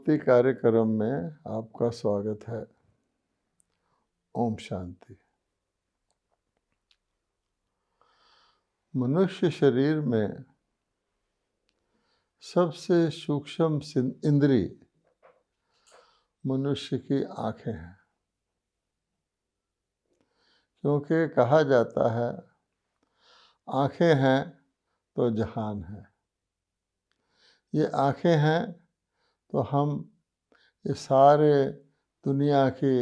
भक्ति कार्यक्रम में आपका स्वागत है। ओम शांति। मनुष्य शरीर में सबसे सूक्ष्म इंद्रिय मनुष्य की आंखें हैं, क्योंकि कहा जाता है आंखें हैं तो जहान है। ये आंखें हैं तो हम इस सारे दुनिया की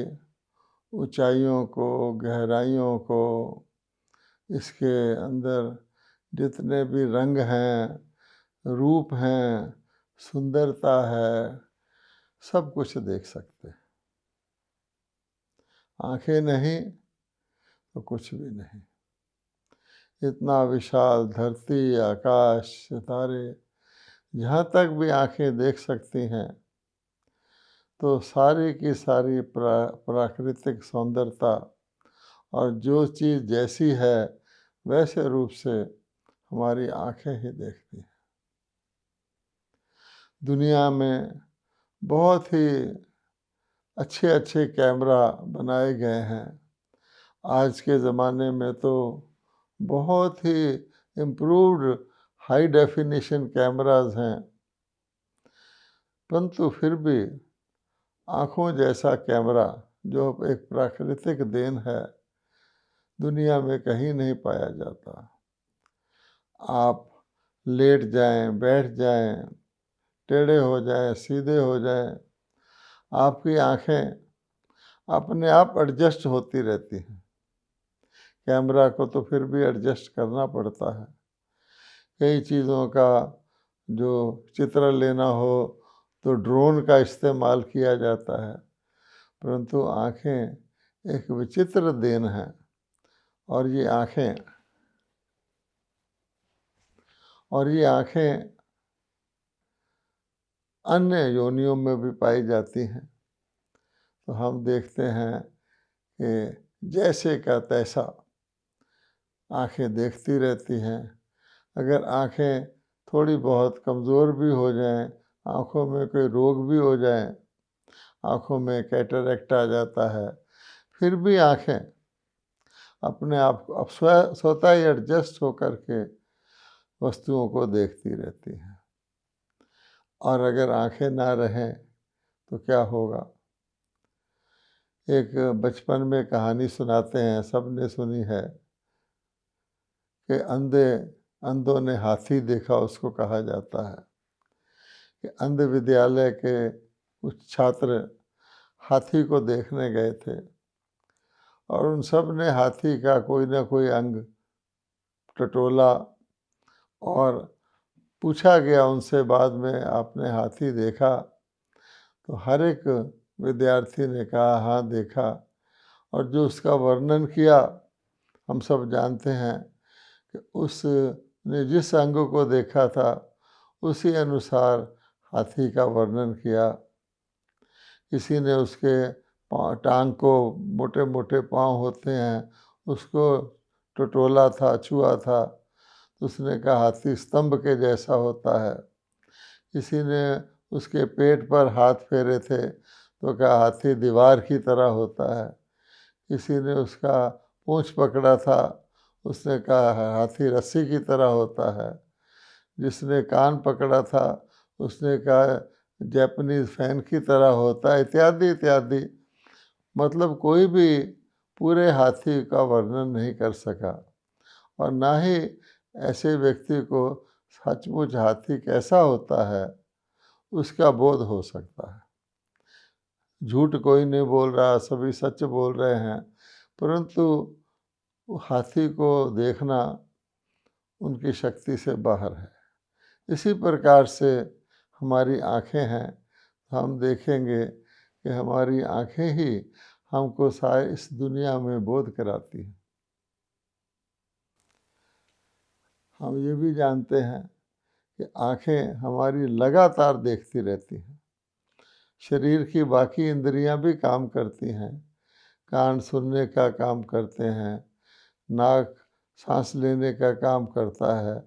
ऊंचाइयों को, गहराइयों को, इसके अंदर जितने भी रंग हैं, रूप हैं, सुंदरता है, सब कुछ देख सकते हैं। आंखें नहीं तो कुछ भी नहीं। इतना विशाल धरती, आकाश, सितारे, जहाँ तक भी आंखें देख सकती हैं, तो सारी की सारी प्राकृतिक सौंदर्यता और जो चीज़ जैसी है वैसे रूप से हमारी आंखें ही देखती हैं। दुनिया में बहुत ही अच्छे अच्छे कैमरा बनाए गए हैं। आज के ज़माने में तो बहुत ही इम्प्रूव्ड हाई डेफिनेशन कैमरास हैं, परंतु फिर भी आँखों जैसा कैमरा जो एक प्राकृतिक देन है, दुनिया में कहीं नहीं पाया जाता। आप लेट जाएं, बैठ जाएं, टेढ़े हो जाएं, सीधे हो जाएं, आपकी आँखें अपने आप एडजस्ट होती रहती हैं। कैमरा को तो फिर भी एडजस्ट करना पड़ता है। कई चीज़ों का जो चित्र लेना हो तो ड्रोन का इस्तेमाल किया जाता है, परंतु आँखें एक विचित्र देन है। और ये आँखें अन्य योनियों में भी पाई जाती हैं। तो हम देखते हैं कि जैसे का तैसा आँखें देखती रहती हैं। अगर आँखें थोड़ी बहुत कमज़ोर भी हो जाएं, आँखों में कोई रोग भी हो जाए, आँखों में कैटरेक्ट आ जाता है, फिर भी आँखें अपने आप को स्वतः ही एडजस्ट होकर के वस्तुओं को देखती रहती हैं। और अगर आँखें ना रहें तो क्या होगा? एक बचपन में कहानी सुनाते हैं, सबने सुनी है, कि अंधों ने हाथी देखा। उसको कहा जाता है कि अंध विद्यालय के कुछ छात्र हाथी को देखने गए थे और उन सब ने हाथी का कोई ना कोई अंग टटोला और पूछा गया उनसे बाद में, आपने हाथी देखा? तो हर एक विद्यार्थी ने कहा हाँ देखा। और जो उसका वर्णन किया, हम सब जानते हैं कि उसने जिस अंग को देखा था उसी अनुसार हाथी का वर्णन किया। किसी ने उसके टांग को, मोटे मोटे पाँव होते हैं, उसको टटोला था, छुआ था, तो उसने कहा हाथी स्तंभ के जैसा होता है। किसी ने उसके पेट पर हाथ फेरे थे तो कहा हाथी दीवार की तरह होता है। किसी ने उसका पूंछ पकड़ा था, उसने कहा हाथी रस्सी की तरह होता है। जिसने कान पकड़ा था उसने कहा जापानीज फैन की तरह होता है, इत्यादि इत्यादि। मतलब कोई भी पूरे हाथी का वर्णन नहीं कर सका, और ना ही ऐसे व्यक्ति को सचमुच हाथी कैसा होता है उसका बोध हो सकता है। झूठ कोई नहीं बोल रहा, सभी सच बोल रहे हैं, परंतु हाथी को देखना उनकी शक्ति से बाहर है। इसी प्रकार से हमारी आँखें हैं। हम देखेंगे कि हमारी आँखें ही हमको सारे इस दुनिया में बोध कराती हैं। हम ये भी जानते हैं कि आँखें हमारी लगातार देखती रहती हैं। शरीर की बाकी इंद्रियां भी काम करती हैं। कान सुनने का काम करते हैं, नाक सांस लेने का काम करता है,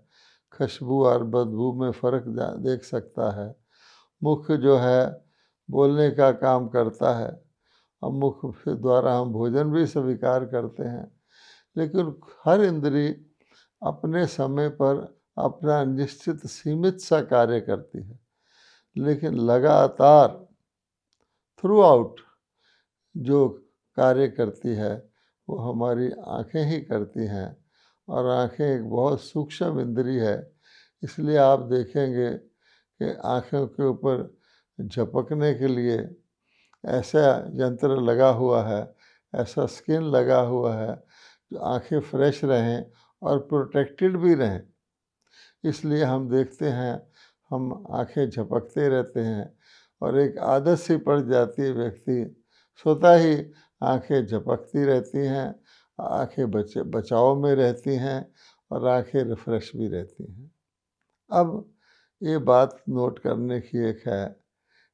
खुशबू और बदबू में फ़र्क देख सकता है, मुख जो है बोलने का काम करता है, और मुख के द्वारा हम भोजन भी स्वीकार करते हैं। लेकिन हर इंद्री अपने समय पर अपना निश्चित सीमित सा कार्य करती है, लेकिन लगातार थ्रू आउट जो कार्य करती है वो हमारी आँखें ही करती हैं। और आँखें एक बहुत सूक्ष्म इंद्री है, इसलिए आप देखेंगे कि आँखों के ऊपर झपकने के लिए ऐसा यंत्र लगा हुआ है, ऐसा स्किन लगा हुआ है जो आँखें फ्रेश रहें और प्रोटेक्टेड भी रहें। इसलिए हम देखते हैं हम आँखें झपकते रहते हैं, और एक आदत सी पड़ जाती है, व्यक्ति स्वतः ही आँखें झपकती रहती हैं, आँखें बचाव में रहती हैं, और आँखें रिफ्रेश भी रहती हैं। अब ये बात नोट करने की एक है,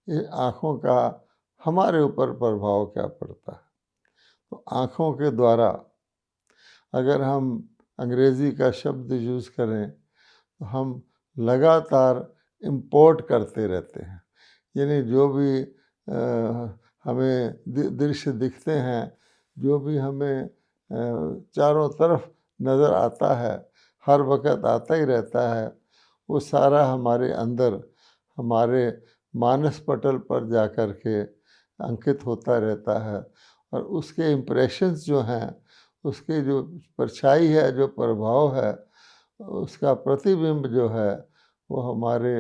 ये आँखों का हमारे ऊपर प्रभाव क्या पड़ता है। तो आँखों के द्वारा अगर हम अंग्रेज़ी का शब्द यूज़ करें तो हम लगातार इम्पोर्ट करते रहते हैं। यानी जो भी हमें दृश्य दिखते हैं, जो भी हमें चारों तरफ नज़र आता है, हर वक्त आता ही रहता है, वो सारा हमारे अंदर, हमारे मानस पटल पर जा कर के अंकित होता रहता है। और उसके इम्प्रेशंस जो हैं, उसके जो परछाई है, जो प्रभाव है, उसका प्रतिबिंब जो है वो हमारे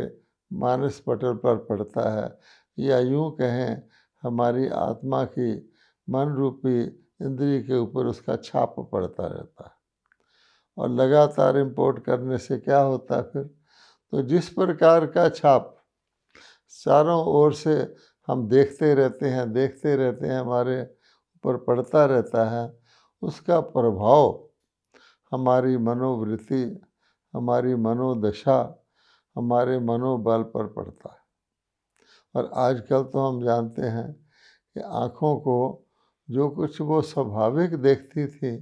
मानस पटल पर पड़ता है, या यूँ कहें हमारी आत्मा की मन रूपी इंद्रिय के ऊपर उसका छाप पड़ता रहता है। और लगातार इंपोर्ट करने से क्या होता है फिर, तो जिस प्रकार का छाप चारों ओर से हम देखते रहते हैं, हमारे ऊपर पड़ता रहता है, उसका प्रभाव हमारी मनोवृत्ति, हमारी मनोदशा, हमारे मनोबल पर पड़ता है। और आजकल तो हम जानते हैं कि आँखों को जो कुछ वो स्वाभाविक देखती थी,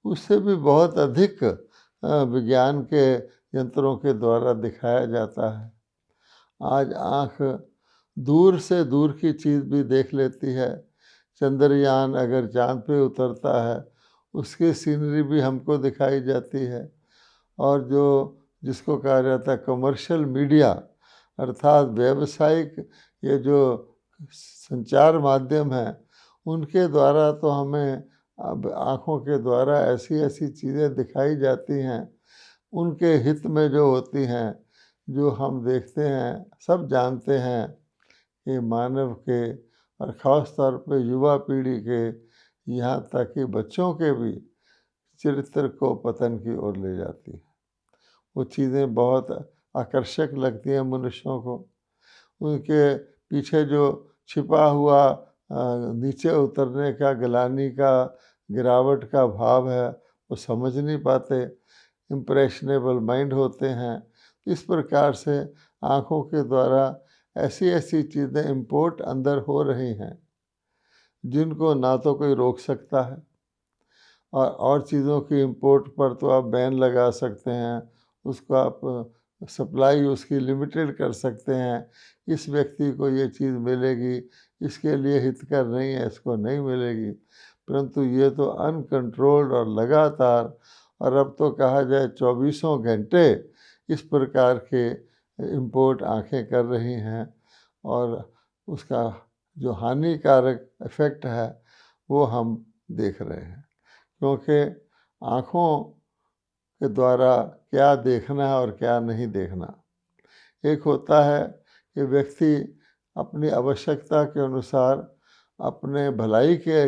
उससे भी बहुत अधिक विज्ञान के यंत्रों के द्वारा दिखाया जाता है। आज आँख दूर से दूर की चीज़ भी देख लेती है। चंद्रयान अगर चाँद पे उतरता है, उसकी सीनरी भी हमको दिखाई जाती है। और जो जिसको कहा जाता है कमर्शियल मीडिया, अर्थात व्यावसायिक ये जो संचार माध्यम हैं, उनके द्वारा तो हमें अब आँखों के द्वारा ऐसी ऐसी चीज़ें दिखाई जाती हैं, उनके हित में जो होती हैं, जो हम देखते हैं, सब जानते हैं कि मानव के और ख़ास तौर पे युवा पीढ़ी के, यहाँ तक कि बच्चों के भी चरित्र को पतन की ओर ले जाती है। वो चीज़ें बहुत आकर्षक लगती हैं मनुष्यों को। उनके पीछे जो छिपा हुआ नीचे उतरने का, गिलानी का, गिरावट का भाव है, वो समझ नहीं पाते, इम्प्रेशनेबल माइंड होते हैं। इस प्रकार से आँखों के द्वारा ऐसी ऐसी चीज़ें इम्पोर्ट अंदर हो रही हैं, जिनको ना तो कोई रोक सकता है, और चीज़ों की इंपोर्ट पर तो आप बैन लगा सकते हैं, उसको आप सप्लाई उसकी लिमिटेड कर सकते हैं। इस व्यक्ति को ये चीज़ मिलेगी, इसके लिए हितकर नहीं है, इसको नहीं मिलेगी। परंतु ये तो अनकंट्रोल्ड और लगातार, और अब तो कहा जाए 24 घंटे इस प्रकार के इंपोर्ट आँखें कर रही हैं, और उसका जो हानिकारक इफ़ेक्ट है वो हम देख रहे हैं। क्योंकि आँखों के द्वारा क्या देखना है और क्या नहीं देखना, एक होता है कि व्यक्ति अपनी आवश्यकता के अनुसार, अपने भलाई के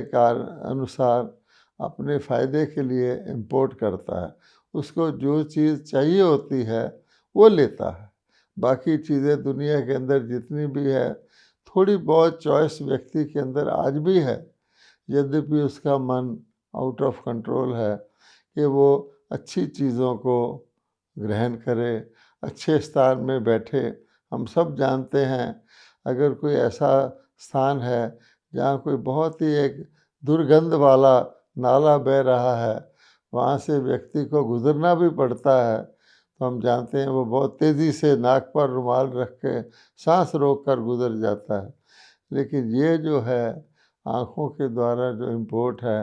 अनुसार, अपने फ़ायदे के लिए इंपोर्ट करता है। उसको जो चीज़ चाहिए होती है वो लेता है। बाकी चीज़ें दुनिया के अंदर जितनी भी है, थोड़ी बहुत चॉइस व्यक्ति के अंदर आज भी है, यद्यपि उसका मन आउट ऑफ कंट्रोल है कि वो अच्छी चीज़ों को ग्रहण करे, अच्छे स्थान में बैठे। हम सब जानते हैं, अगर कोई ऐसा स्थान है जहाँ कोई बहुत ही एक दुर्गंध वाला नाला बह रहा है, वहाँ से व्यक्ति को गुजरना भी पड़ता है, तो हम जानते हैं वो बहुत तेज़ी से नाक पर रुमाल रख के सांस रोक कर गुजर जाता है। लेकिन ये जो है आँखों के द्वारा जो इम्पोर्ट है,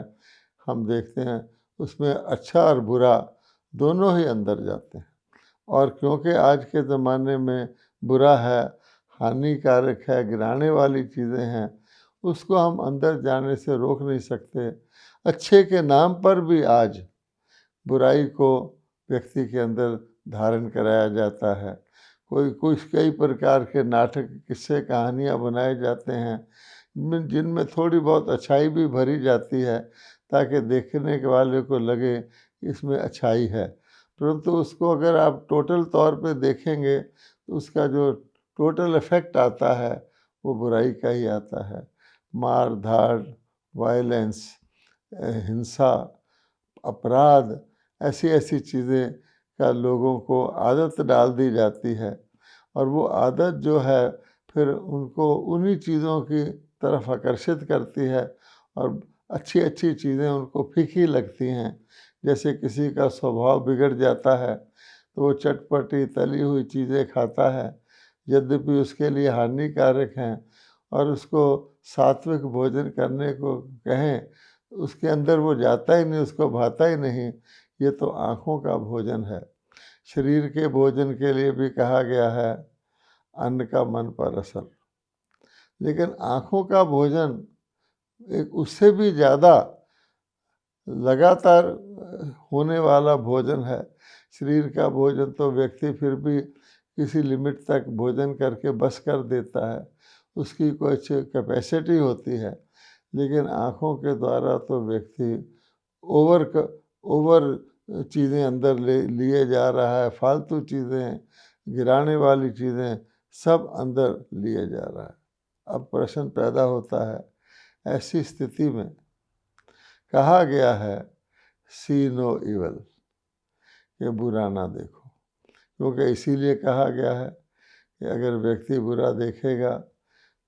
हम देखते हैं उसमें अच्छा और बुरा दोनों ही अंदर जाते हैं। और क्योंकि आज के ज़माने में बुरा है, हानिकारक है, गिराने वाली चीज़ें हैं, उसको हम अंदर जाने से रोक नहीं सकते। अच्छे के नाम पर भी आज बुराई को व्यक्ति के अंदर धारण कराया जाता है। कोई कुछ कई प्रकार के नाटक, किस्से, कहानियाँ बनाए जाते हैं जिनमें थोड़ी बहुत अच्छाई भी भरी जाती है, ताकि देखने के वाले को लगे इसमें अच्छाई है। परंतु उसको अगर आप टोटल तौर पे देखेंगे तो उसका जो टोटल इफ़ेक्ट आता है वो बुराई का ही आता है। मार धाड़, वायलेंस, हिंसा, अपराध, ऐसी ऐसी चीज़ें का लोगों को आदत डाल दी जाती है, और वो आदत जो है फिर उनको उन्हीं चीज़ों की तरफ आकर्षित करती है, और अच्छी अच्छी चीज़ें उनको फीकी लगती हैं। जैसे किसी का स्वभाव बिगड़ जाता है तो वो चटपटी तली हुई चीज़ें खाता है, यद्यपि उसके लिए हानिकारक हैं, और उसको सात्विक भोजन करने को कहें उसके अंदर वो जाता ही नहीं, उसको भाता ही नहीं। ये तो आँखों का भोजन है। शरीर के भोजन के लिए भी कहा गया है अन्न का मन पर असर, लेकिन आँखों का भोजन एक उससे भी ज़्यादा लगातार होने वाला भोजन है। शरीर का भोजन तो व्यक्ति फिर भी किसी लिमिट तक भोजन करके बस कर देता है, उसकी कुछ कैपेसिटी होती है, लेकिन आँखों के द्वारा तो व्यक्ति ओवर चीज़ें अंदर लिए जा रहा है, फालतू चीज़ें, गिराने वाली चीज़ें सब अंदर लिए जा रहा है। अब प्रश्न पैदा होता है, ऐसी स्थिति में कहा गया है सी नो इवल, कि बुरा ना देखो, क्योंकि इसीलिए कहा गया है कि अगर व्यक्ति बुरा देखेगा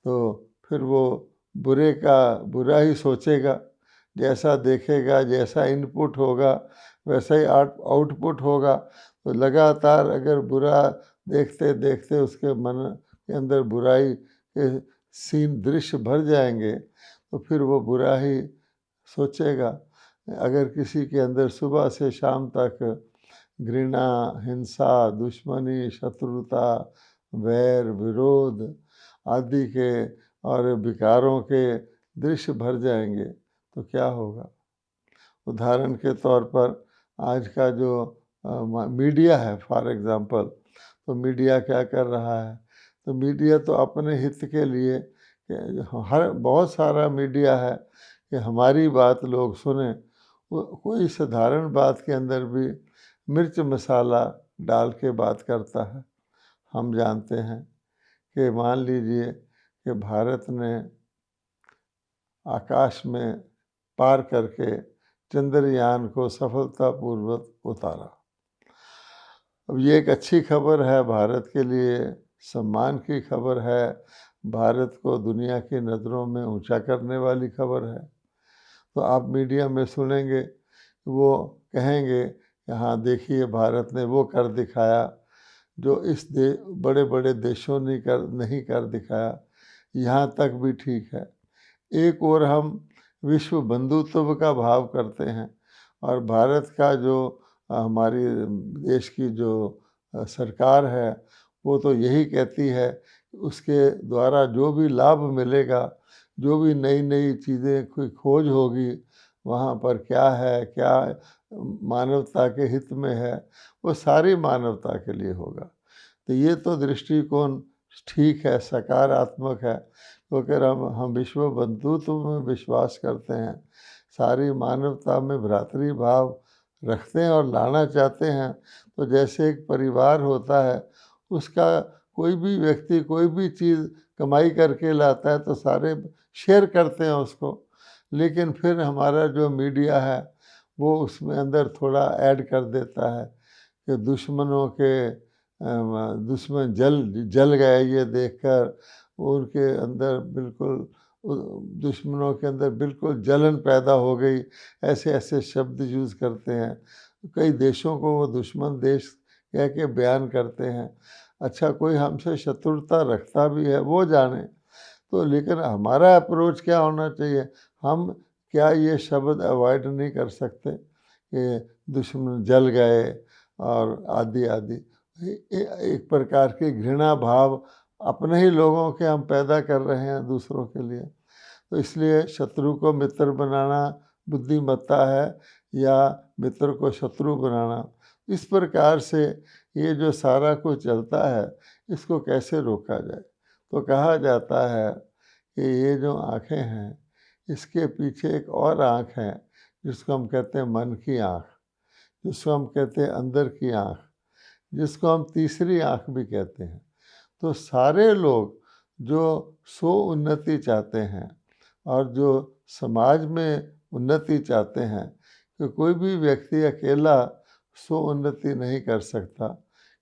तो फिर वो बुरे का बुरा ही सोचेगा। जैसा देखेगा, जैसा इनपुट होगा, वैसा ही आउटपुट होगा। तो लगातार अगर बुरा देखते देखते उसके मन के अंदर बुराई के सीन, दृश्य भर जाएंगे, तो फिर वो बुरा ही सोचेगा। अगर किसी के अंदर सुबह से शाम तक घृणा, हिंसा, दुश्मनी, शत्रुता, वैर, विरोध आदि के और विकारों के दृश्य भर जाएंगे तो क्या होगा। उदाहरण के तौर पर आज का जो मीडिया है, फॉर एग्ज़ाम्पल, तो मीडिया क्या कर रहा है, तो मीडिया तो अपने हित के लिए हर बहुत सारा मीडिया है कि हमारी बात लोग सुने। कोई साधारण बात के अंदर भी मिर्च मसाला डाल के बात करता है। हम जानते हैं कि मान लीजिए कि भारत ने आकाश में पार करके चंद्रयान को सफलतापूर्वक उतारा। अब ये एक अच्छी खबर है, भारत के लिए सम्मान की खबर है, भारत को दुनिया की नज़रों में ऊंचा करने वाली खबर है। तो आप मीडिया में सुनेंगे, वो कहेंगे कि हाँ देखिए भारत ने वो कर दिखाया जो इस बड़े बड़े देशों ने नहीं कर दिखाया। यहाँ तक भी ठीक है। एक और हम विश्व बंधुत्व का भाव करते हैं, और भारत का जो हमारी देश की जो सरकार है वो तो यही कहती है कि उसके द्वारा जो भी लाभ मिलेगा, जो भी नई नई चीज़ें कोई खोज होगी वहाँ पर, क्या है, क्या मानवता के हित में है, वो सारी मानवता के लिए होगा। तो ये तो दृष्टिकोण ठीक है, सकारात्मक है, क्योंकि हम विश्व बंधुत्व में विश्वास करते हैं, सारी मानवता में भ्रातृभाव रखते हैं और लाना चाहते हैं। तो जैसे एक परिवार होता है, उसका कोई भी व्यक्ति कोई भी चीज़ कमाई करके लाता है तो सारे शेयर करते हैं उसको, लेकिन फिर हमारा जो मीडिया है वो उसमें अंदर थोड़ा ऐड कर देता है कि दुश्मनों के दुश्मन जल गए ये देखकर, उनके अंदर बिल्कुल दुश्मनों के अंदर बिल्कुल जलन पैदा हो गई, ऐसे ऐसे शब्द यूज़ करते हैं। कई देशों को वो दुश्मन देश कह के बयान करते हैं। अच्छा, कोई हमसे शत्रुता रखता भी है वो जाने। तो लेकिन हमारा अप्रोच क्या होना चाहिए? हम क्या ये शब्द अवॉइड नहीं कर सकते कि दुश्मन जल गए और आदि आदि, एक प्रकार की घृणा भाव अपने ही लोगों के हम पैदा कर रहे हैं दूसरों के लिए। तो इसलिए शत्रु को मित्र बनाना बुद्धिमत्ता है या मित्र को शत्रु बनाना। इस प्रकार से ये जो सारा कुछ चलता है, इसको कैसे रोका जाए? तो कहा जाता है कि ये जो आँखें हैं, इसके पीछे एक और आँख है जिसको हम कहते हैं मन की आँख, जिसको हम कहते हैं अंदर की आँख, जिसको हम तीसरी आँख भी कहते हैं। तो सारे लोग जो स्व उन्नति चाहते हैं और जो समाज में उन्नति चाहते हैं, कि कोई भी व्यक्ति अकेला स्व उन्नति नहीं कर सकता।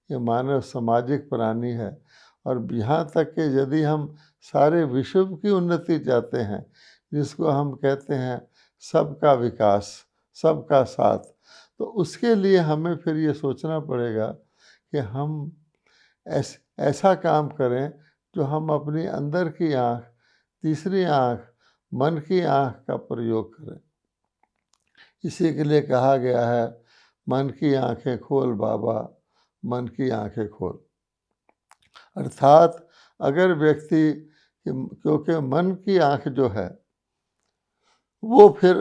ये मानव सामाजिक प्राणी है और यहाँ तक कि यदि हम सारे विश्व की उन्नति चाहते हैं, जिसको हम कहते हैं सबका विकास, सबका साथ, तो उसके लिए हमें फिर ये सोचना पड़ेगा कि हम ऐसा काम करें जो हम अपनी अंदर की आँख, तीसरी आँख, मन की आँख का प्रयोग करें। इसी के लिए कहा गया है, मन की आँखें खोल बाबा, मन की आँखें खोल। अर्थात अगर व्यक्ति, क्योंकि मन की आँख जो है वो फिर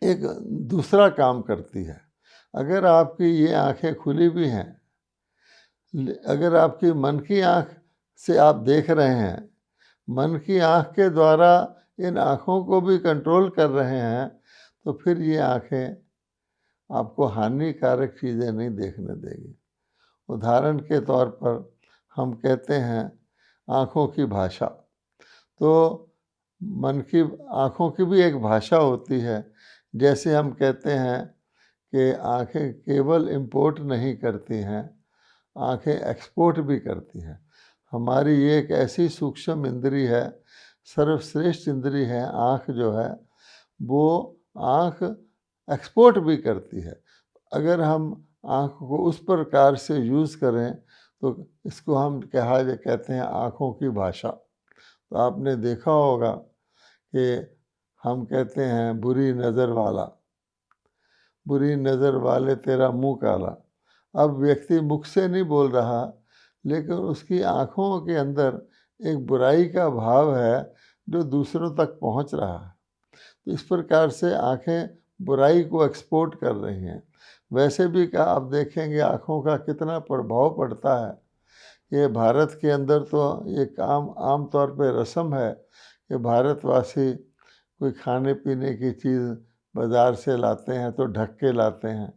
एक दूसरा काम करती है। अगर आपकी ये आँखें खुली भी हैं, अगर आपकी मन की आँख से आप देख रहे हैं, मन की आँख के द्वारा इन आँखों को भी कंट्रोल कर रहे हैं, तो फिर ये आँखें आपको हानिकारक चीज़ें नहीं देखने देगी। उदाहरण के तौर पर हम कहते हैं आँखों की भाषा, तो मन की आँखों की भी एक भाषा होती है। जैसे हम कहते हैं कि आँखें केवल इंपोर्ट नहीं करती हैं, आँखें एक्सपोर्ट भी करती हैं। हमारी ये एक ऐसी सूक्ष्म इंद्री है, सर्वश्रेष्ठ इंद्री है आँख जो है, वो आँख एक्सपोर्ट भी करती है। अगर हम आँख को उस प्रकार से यूज़ करें तो इसको हम कहते हैं आँखों की भाषा। तो आपने देखा होगा कि हम कहते हैं बुरी नज़र वाला, बुरी नज़र वाले तेरा मुंह काला। अब व्यक्ति मुख से नहीं बोल रहा, लेकिन उसकी आँखों के अंदर एक बुराई का भाव है जो दूसरों तक पहुंच रहा है। तो इस प्रकार से आँखें बुराई को एक्सपोर्ट कर रही हैं। वैसे भी का आप देखेंगे आँखों का कितना प्रभाव पड़ता है। ये भारत के अंदर तो ये काम आम तौर पे रस्म है कि भारतवासी कोई खाने पीने की चीज़ बाज़ार से लाते हैं तो ढक के लाते हैं,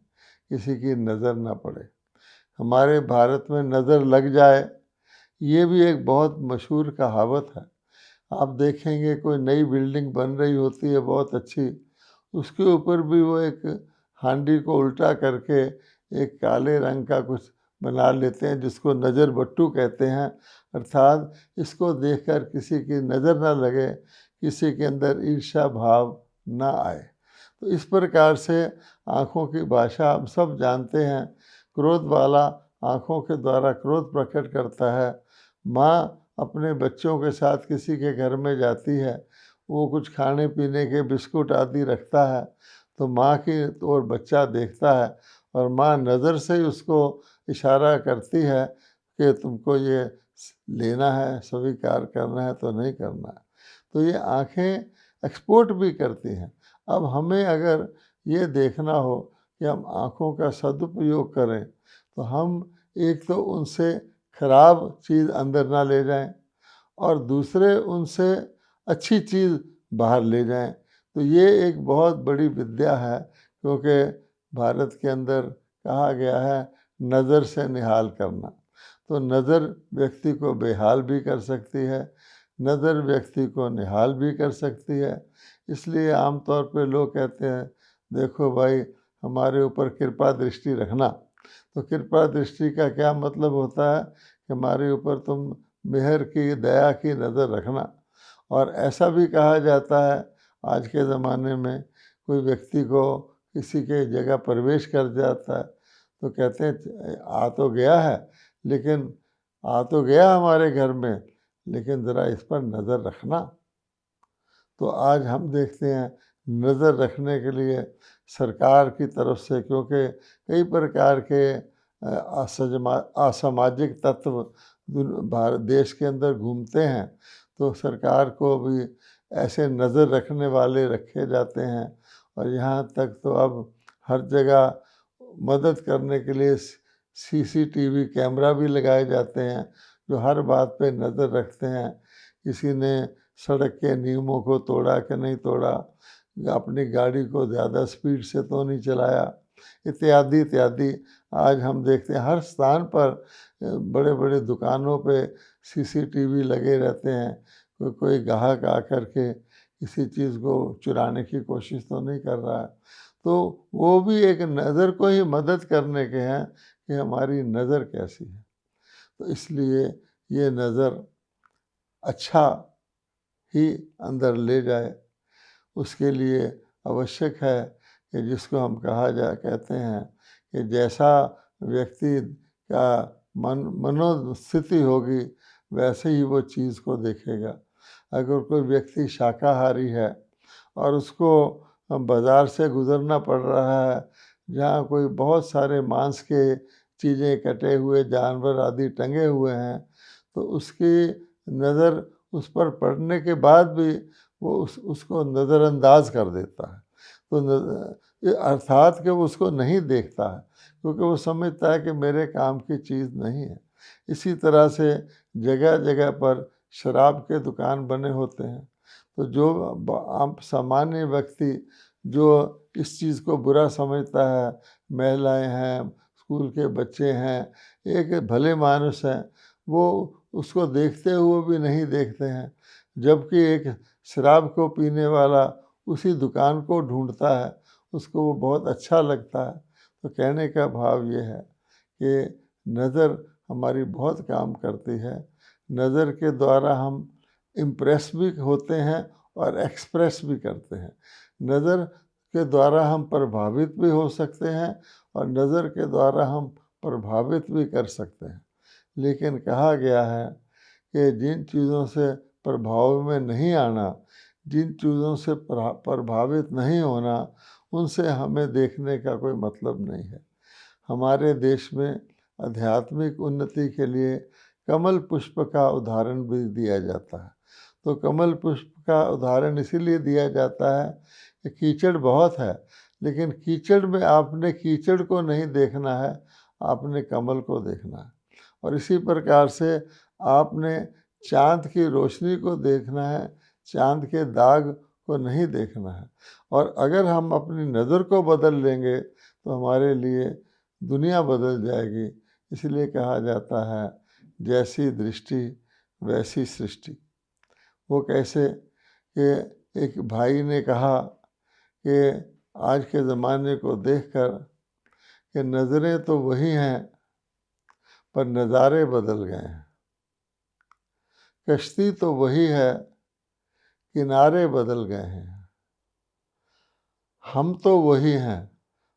किसी की नज़र ना पड़े। हमारे भारत में नज़र लग जाए, ये भी एक बहुत मशहूर कहावत है। आप देखेंगे कोई नई बिल्डिंग बन रही होती है बहुत अच्छी, उसके ऊपर भी वो एक हांडी को उल्टा करके एक काले रंग का कुछ बना लेते हैं जिसको नज़र बट्टू कहते हैं। अर्थात इसको देखकर किसी की नज़र ना लगे, किसी के अंदर ईर्ष्या भाव ना आए। तो इस प्रकार से आँखों की भाषा हम सब जानते हैं। क्रोध वाला आँखों के द्वारा क्रोध प्रकट करता है। माँ अपने बच्चों के साथ किसी के घर में जाती है, वो कुछ खाने पीने के बिस्कुट आदि रखता है, तो माँ की ओर बच्चा देखता है और माँ नज़र से ही उसको इशारा करती है कि तुमको ये लेना है, स्वीकार करना है तो नहीं करना है। तो ये आँखें एक्सपोर्ट भी करती हैं। अब हमें अगर ये देखना हो कि हम आँखों का सदुपयोग करें, तो हम एक तो उनसे खराब चीज़ अंदर ना ले जाएं और दूसरे उनसे अच्छी चीज़ बाहर ले जाएं। तो ये एक बहुत बड़ी विद्या है, क्योंकि भारत के अंदर कहा गया है नज़र से निहाल करना। तो नज़र व्यक्ति को बेहाल भी कर सकती है, नज़र व्यक्ति को निहाल भी कर सकती है। इसलिए आमतौर पे लोग कहते हैं देखो भाई हमारे ऊपर कृपा दृष्टि रखना। तो कृपा दृष्टि का क्या मतलब होता है कि हमारे ऊपर तुम मेहर की, दया की नज़र रखना। और ऐसा भी कहा जाता है आज के ज़माने में कोई व्यक्ति को किसी के जगह प्रवेश कर जाता है तो कहते हैं आ तो गया है, लेकिन आ तो गया हमारे घर में, लेकिन ज़रा इस पर नज़र रखना। तो आज हम देखते हैं नज़र रखने के लिए सरकार की तरफ से, क्योंकि कई प्रकार के असामाजिक तत्व भारत देश के अंदर घूमते हैं, तो सरकार को भी ऐसे नज़र रखने वाले रखे जाते हैं। और यहाँ तक तो अब हर जगह मदद करने के लिए सीसीटीवी कैमरा भी लगाए जाते हैं, जो हर बात पे नज़र रखते हैं। किसी ने सड़क के नियमों को तोड़ा कि नहीं तोड़ा, अपनी गाड़ी को ज़्यादा स्पीड से तो नहीं चलाया, इत्यादि इत्यादि। आज हम देखते हैं हर स्थान पर बड़े बड़े दुकानों पे सीसीटीवी लगे रहते हैं। कोई ग्राहक आकर के किसी चीज़ को चुराने की कोशिश तो नहीं कर रहा है। तो वो भी एक नज़र को ही मदद करने के हैं कि हमारी नज़र कैसी है। तो इसलिए ये नज़र अच्छा ही अंदर ले जाए, उसके लिए आवश्यक है कि जिसको हम कहते हैं कि जैसा व्यक्ति का मनोस्थिति होगी वैसे ही वो चीज़ को देखेगा। अगर कोई व्यक्ति शाकाहारी है और उसको बाज़ार से गुज़रना पड़ रहा है जहाँ कोई बहुत सारे मांस के चीज़ें, कटे हुए जानवर आदि टंगे हुए हैं, तो उसकी नज़र उस पर पड़ने के बाद भी वो उसको नज़रअंदाज कर देता है। तो अर्थात कि वो उसको नहीं देखता है, क्योंकि वो समझता है कि मेरे काम की चीज़ नहीं है। इसी तरह से जगह जगह पर शराब के दुकान बने होते हैं, तो जो आम सामान्य व्यक्ति जो इस चीज़ को बुरा समझता है, महिलाएं हैं, स्कूल के बच्चे हैं, एक भले मानुस हैं, वो उसको देखते हुए भी नहीं देखते हैं, जबकि एक शराब को पीने वाला उसी दुकान को ढूंढता है, उसको वो बहुत अच्छा लगता है। तो कहने का भाव ये है कि नज़र हमारी बहुत काम करती है। नज़र के द्वारा हम इम्प्रेस भी होते हैं और एक्सप्रेस भी करते हैं। नज़र के द्वारा हम प्रभावित भी हो सकते हैं और नज़र के द्वारा हम प्रभावित भी कर सकते हैं। लेकिन कहा गया है कि जिन चीज़ों से प्रभाव में नहीं आना, जिन चीज़ों से प्रभावित नहीं होना, उनसे हमें देखने का कोई मतलब नहीं है। हमारे देश में आध्यात्मिक उन्नति के लिए कमल पुष्प का उदाहरण भी दिया जाता है। तो कमल पुष्प का उदाहरण इसीलिए दिया जाता है कि कीचड़ बहुत है, लेकिन कीचड़ में आपने कीचड़ को नहीं देखना है, आपने कमल को देखना है। और इसी प्रकार से आपने चाँद की रोशनी को देखना है, चाँद के दाग को नहीं देखना है। और अगर हम अपनी नज़र को बदल लेंगे तो हमारे लिए दुनिया बदल जाएगी। इसलिए कहा जाता है जैसी दृष्टि वैसी सृष्टि। वो कैसे कि एक भाई ने कहा कि आज के ज़माने को देखकर कि नज़रें तो वही हैं पर नज़ारे बदल गए हैं, कश्ती तो वही है किनारे बदल गए हैं, हम तो वही हैं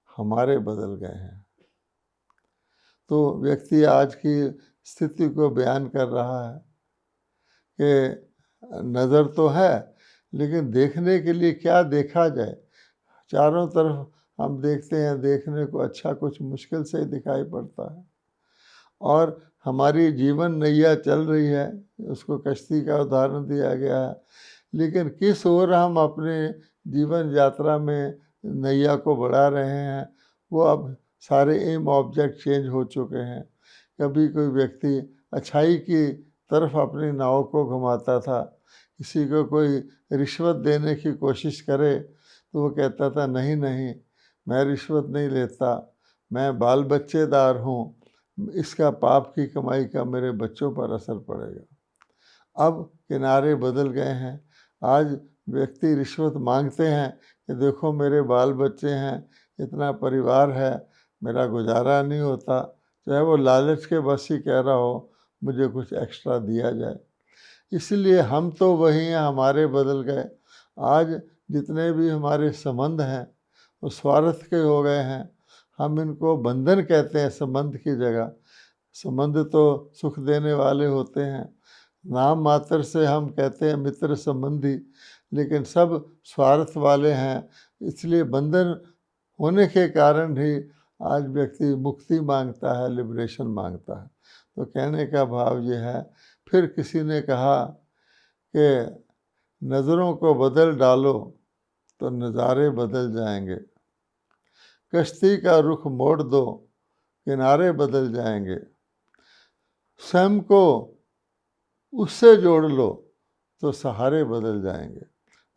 हमारे बदल गए हैं। तो व्यक्ति आज की स्थिति को बयान कर रहा है कि नज़र तो है, लेकिन देखने के लिए क्या देखा जाए। चारों तरफ हम देखते हैं, देखने को अच्छा कुछ मुश्किल से ही दिखाई पड़ता है। और हमारी जीवन नैया चल रही है, उसको कश्ती का उदाहरण दिया गया है, लेकिन किस ओर हम अपने जीवन यात्रा में नैया को बढ़ा रहे हैं, वो अब सारे एम ऑब्जेक्ट चेंज हो चुके हैं। कभी कोई व्यक्ति अच्छाई की तरफ अपनी नाव को घुमाता था, किसी को कोई रिश्वत देने की कोशिश करे तो वो कहता था नहीं नहीं, मैं रिश्वत नहीं लेता, मैं बाल बच्चेदार हूँ, इसका पाप की कमाई का मेरे बच्चों पर असर पड़ेगा। अब किनारे बदल गए हैं। आज व्यक्ति रिश्वत मांगते हैं कि देखो मेरे बाल बच्चे हैं, इतना परिवार है, मेरा गुजारा नहीं होता, चाहे वो लालच के बस ही कह रहा हो मुझे कुछ एक्स्ट्रा दिया जाए। इसलिए हम तो वही हैं, हमारे बदल गए। आज जितने भी हमारे संबंध हैं वो स्वार्थ के हो गए हैं। हम इनको बंधन कहते हैं संबंध की जगह। संबंध तो सुख देने वाले होते हैं, नाम मात्र से हम कहते हैं मित्र संबंधी, लेकिन सब स्वार्थ वाले हैं। इसलिए बंधन होने के कारण ही आज व्यक्ति मुक्ति मांगता है, लिबरेशन मांगता है। तो कहने का भाव ये है। फिर किसी ने कहा कि नज़रों को बदल डालो तो नज़ारे बदल जाएंगे, कश्ती का रुख मोड़ दो किनारे बदल जाएंगे, स्वयं को उससे जोड़ लो तो सहारे बदल जाएंगे।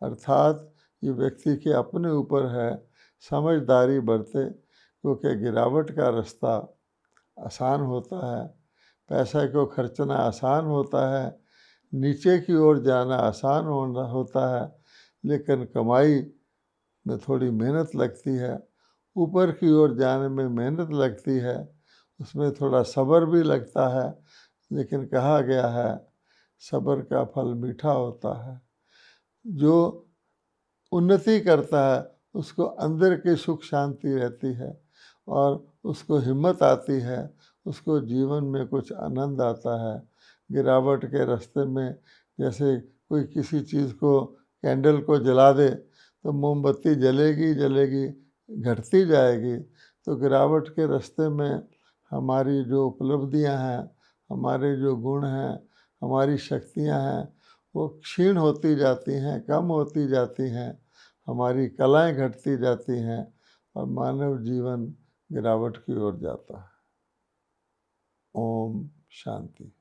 अर्थात ये व्यक्ति के अपने ऊपर है, समझदारी बरते, क्योंकि गिरावट का रास्ता आसान होता है, पैसा को खर्चना आसान होता है, नीचे की ओर जाना आसान होता है, लेकिन कमाई में थोड़ी मेहनत लगती है। ऊपर की ओर जाने में मेहनत लगती है, उसमें थोड़ा सब्र भी लगता है, लेकिन कहा गया है सब्र का फल मीठा होता है। जो उन्नति करता है उसको अंदर की सुख शांति रहती है और उसको हिम्मत आती है, उसको जीवन में कुछ आनंद आता है। गिरावट के रास्ते में जैसे कोई किसी चीज़ को, कैंडल को जला दे तो मोमबत्ती जलेगी जलेगी, घटती जाएगी। तो गिरावट के रास्ते में हमारी जो उपलब्धियां हैं, हमारे जो गुण हैं, हमारी शक्तियां हैं, वो क्षीण होती जाती हैं, कम होती जाती हैं, हमारी कलाएं घटती जाती हैं और मानव जीवन गिरावट की ओर जाता है। ओम शांति।